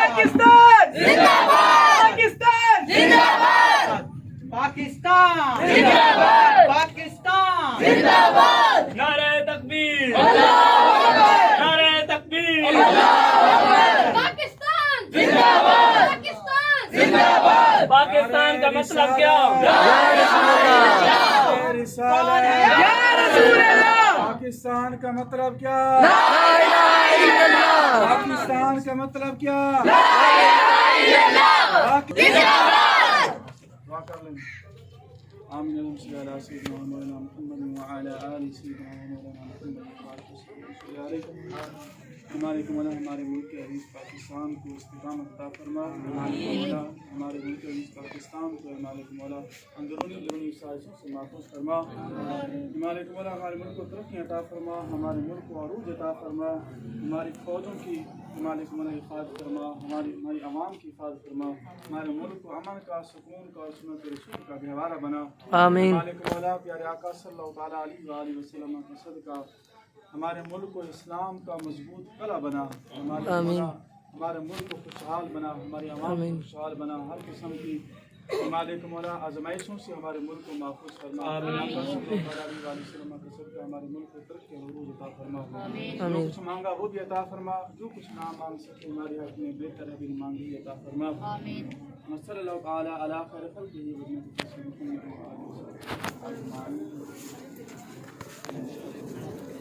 पाकिस्तान पाकिस्तान पाकिस्तान नारे तकबीर, नारे तकबीर, पाकिस्तान जिंदाबाद, पाकिस्तान जिंदाबाद। पाकिस्तान का मतलब क्या? पाकिस्तान का मतलब क्या? पाकिस्तान का मतलब क्या? हमारे मुल्क के अजीज पाकिस्तान को इस्तिकामत अता फरमा। हमारे मुल्क के अजीज पाकिस्तान को मौला अंदरूनी साजिशों से महफूज फरमा। हमारे मुल्क को तरक्की अता फरमा, हमारे मुल्क को अरूज अता फरमा, हमारी फौजों की हिफाजत फरमा, हमारी आवाम की हिफाजत फरमा, हमारे मुल्क को अमन का, सुकून का और सुन्नत रसूल का गहवारा बना। आमीन। प्यारे आका सल्लल्लाहु अलैहि वसल्लम का सदका हमारे मुल्क को इस्लाम का मजबूत कला बना। हमारे मुल्क को खुशहाल बना, हमारी आवाम को खुशहाल बना, हर किस्म की आजमाइशों से हमारे मुल्क को महफूज फरमा। हमारे मुल्क को तरक्की और उरूज अता फरमा। जो कुछ मांगा वो भी अता फरमा, जो कुछ ना मांग सके हमारे हक में बेहतर है भी मांगी अता फरमा। सल्लल्लाहु अला खैर खल्क़िही व नबiyyi